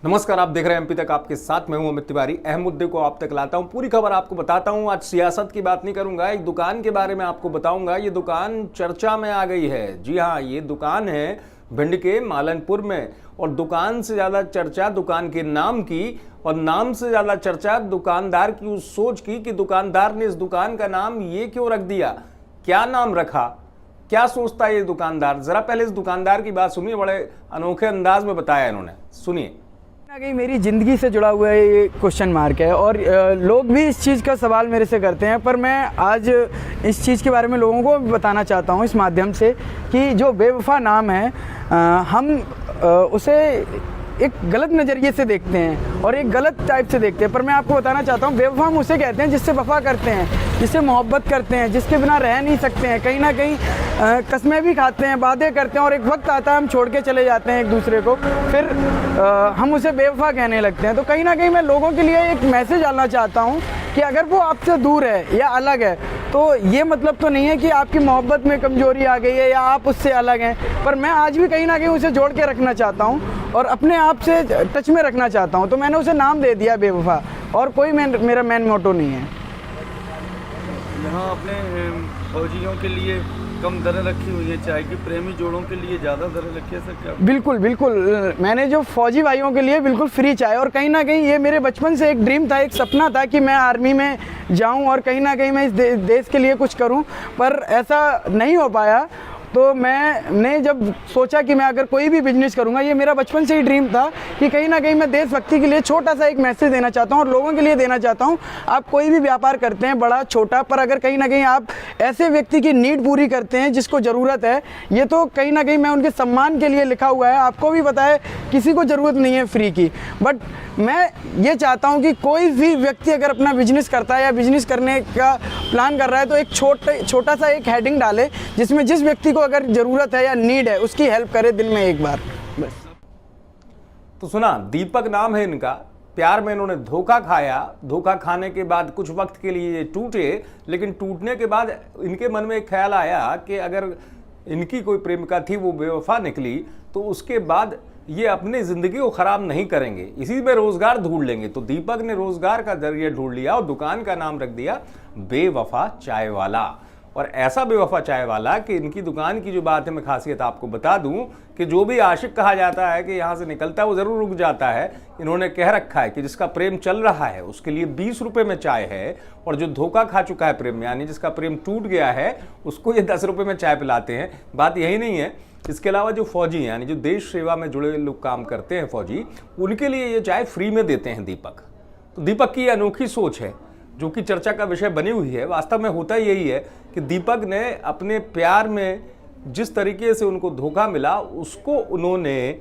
नमस्कार, आप देख रहे हैं एमपी तक। आपके साथ मैं हूं अमित तिवारी। अहम मुद्दे को आप तक लाता हूं, पूरी खबर आपको बताता हूं। आज सियासत की बात नहीं करूंगा, एक दुकान के बारे में आपको बताऊंगा। ये दुकान चर्चा में आ गई है। जी हां, ये दुकान है भिंड के मालनपुर में, और दुकान से ज्यादा चर्चा दुकान के नाम की, और नाम से ज्यादा चर्चा दुकानदार की उस सोच की कि दुकानदार ने इस दुकान का नाम ये क्यों रख दिया, क्या नाम रखा, क्या सोचता है ये दुकानदार। जरा पहले इस दुकानदार की बात सुनिए, बड़े अनोखे अंदाज में बताया इन्होंने, सुनिए। कहीं मेरी ज़िंदगी से जुड़ा हुआ ये क्वेश्चन मार्क है, और लोग भी इस चीज़ का सवाल मेरे से करते हैं, पर मैं आज इस चीज़ के बारे में लोगों को बताना चाहता हूँ इस माध्यम से कि जो बेवफा नाम है, हम उसे एक गलत नज़रिए से देखते हैं और एक गलत टाइप से देखते हैं। पर मैं आपको बताना चाहता हूँ, बेवफा हम उसे कहते हैं जिससे वफा करते हैं, जिससे मोहब्बत करते हैं, जिसके बिना रह नहीं सकते हैं, कहीं ना कहीं कस्में भी खाते हैं, वादे करते हैं, और एक वक्त आता है हम छोड़ के चले जाते हैं एक दूसरे को, फिर हम उसे बेवफा कहने लगते हैं। तो कहीं ना कहीं मैं लोगों के लिए एक मैसेज डालना चाहता हूँ कि अगर वो आपसे दूर है या अलग है, तो ये मतलब तो नहीं है कि आपकी मोहब्बत में कमजोरी आ गई है या आप उससे अलग हैं, पर मैं आज भी कहीं ना कहीं उसे जोड़ के रखना चाहता हूँ और अपने आप से टच में रखना चाहता हूँ। तो मैंने उसे नाम दे दिया बेवफा, और कोई मेरा मेन मोटो नहीं है। यहाँ अपने फौजियों के लिए कम दरें रखी हुई है, चाहे कि प्रेमी जोड़ों के लिए ज़्यादा दरें रखी है सर, क्या? बिल्कुल बिल्कुल, मैंने जो फौजी भाइयों के लिए बिल्कुल फ्री चाहे, और कहीं ना कहीं ये मेरे बचपन से एक ड्रीम था, एक सपना था कि मैं आर्मी में जाऊं और कहीं ना कहीं मैं इस देश के लिए कुछ करूं, पर ऐसा नहीं हो पाया। तो मैंने जब सोचा कि मैं अगर कोई भी बिजनेस करूंगा, ये मेरा बचपन से ही ड्रीम था कि कहीं ना कहीं मैं देशभक्ति के लिए छोटा सा एक मैसेज देना चाहता हूं और लोगों के लिए देना चाहता हूं। आप कोई भी व्यापार करते हैं, बड़ा छोटा, पर अगर कहीं ना कहीं आप ऐसे व्यक्ति की नीड पूरी करते हैं जिसको ज़रूरत है, ये तो कहीं ना कहीं मैं उनके सम्मान के लिए लिखा हुआ है। आपको भी पता है किसी को ज़रूरत नहीं है फ्री की, बट मैं ये चाहता हूँ कि कोई भी व्यक्ति अगर अपना बिजनेस करता है या बिजनेस करने का प्लान कर रहा है, तो एक छोटा सा एक हेडिंग डाले जिसमें जिस व्यक्ति को अगर ज़रूरत है या नीड है उसकी हेल्प करे दिन में एक बार, बस। तो सुना, दीपक नाम है इनका। प्यार में इन्होंने धोखा खाया, धोखा खाने के बाद कुछ वक्त के लिए टूटे, लेकिन टूटने के बाद इनके मन में एक ख्याल आया कि अगर इनकी कोई प्रेमिका थी, वो बेवफा निकली, तो उसके बाद ये अपनी ज़िंदगी को ख़राब नहीं करेंगे, इसी में रोज़गार ढूंढ लेंगे। तो दीपक ने रोज़गार का जरिए ढूंढ लिया और दुकान का नाम रख दिया बेवफा चाय वाला। और ऐसा बेवफा चाय वाला कि इनकी दुकान की जो बात है, मैं खासियत आपको बता दूं कि जो भी आशिक कहा जाता है कि यहाँ से निकलता है, वो ज़रूर रुक जाता है। इन्होंने कह रखा है कि जिसका प्रेम चल रहा है उसके लिए 20 रुपये में चाय है, और जो धोखा खा चुका है प्रेम में, यानी जिसका प्रेम टूट गया है, उसको ये 10 रुपये में चाय पिलाते हैं। बात यही नहीं है, इसके अलावा जो फौजी हैं, यानी जो देश सेवा में जुड़े लोग काम करते हैं फौजी, उनके लिए ये चाय फ्री में देते हैं दीपक। तो दीपक की अनोखी सोच है जो कि चर्चा का विषय बनी हुई है। वास्तव में होता यही है कि दीपक ने अपने प्यार में जिस तरीके से उनको धोखा मिला, उसको उन्होंने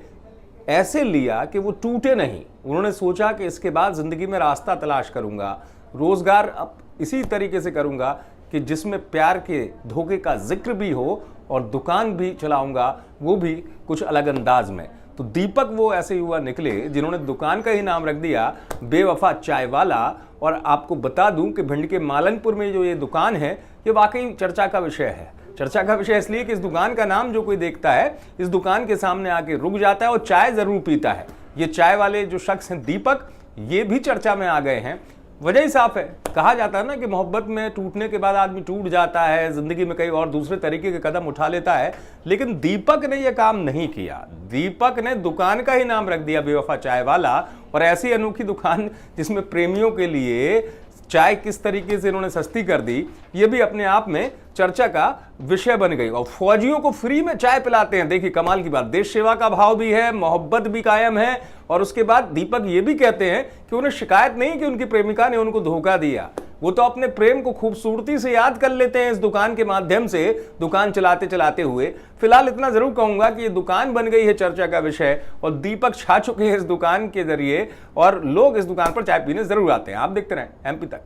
ऐसे लिया कि वो टूटे नहीं। उन्होंने सोचा कि इसके बाद ज़िंदगी में रास्ता तलाश करूँगा, रोज़गार अब इसी तरीके से करूँगा कि जिसमें प्यार के धोखे का जिक्र भी हो, और दुकान भी चलाऊँगा, वो भी कुछ अलग अंदाज में। तो दीपक वो ऐसे युवा निकले जिन्होंने दुकान का ही नाम रख दिया बेवफा चाय वाला। और आपको बता दूं कि भिंड के मालनपुर में जो ये दुकान है, ये वाकई चर्चा का विषय है। चर्चा का विषय इसलिए कि इस दुकान का नाम जो कोई देखता है, इस दुकान के सामने आके रुक जाता है और चाय ज़रूर पीता है। ये चाय वाले जो शख्स हैं दीपक, ये भी चर्चा में आ गए हैं। वजह ही साफ है, कहा जाता है ना कि मोहब्बत में टूटने के बाद आदमी टूट जाता है, ज़िंदगी में कई और दूसरे तरीके के कदम उठा लेता है, लेकिन दीपक ने यह काम नहीं किया। दीपक ने दुकान का ही नाम रख दिया बेवफा चाय वाला, और ऐसी अनोखी दुकान जिसमें प्रेमियों के लिए चाय किस तरीके से इन्होंने सस्ती कर दी, ये भी अपने आप में चर्चा का विषय बन गई। और फौजियों को फ्री में चाय पिलाते हैं। देखिए कमाल की बात, देश सेवा का भाव भी है, मोहब्बत भी कायम है, और उसके बाद दीपक ये भी कहते हैं कि उन्हें शिकायत नहीं कि उनकी प्रेमिका ने उनको धोखा दिया। वो तो अपने प्रेम को खूबसूरती से याद कर लेते हैं इस दुकान के माध्यम से, दुकान चलाते चलाते हुए। फिलहाल इतना जरूर कहूंगा कि ये दुकान बन गई है चर्चा का विषय, और दीपक छा चुके हैं इस दुकान के जरिए, और लोग इस दुकान पर चाय पीने जरूर आते हैं। आप देखते रहें एमपी तक।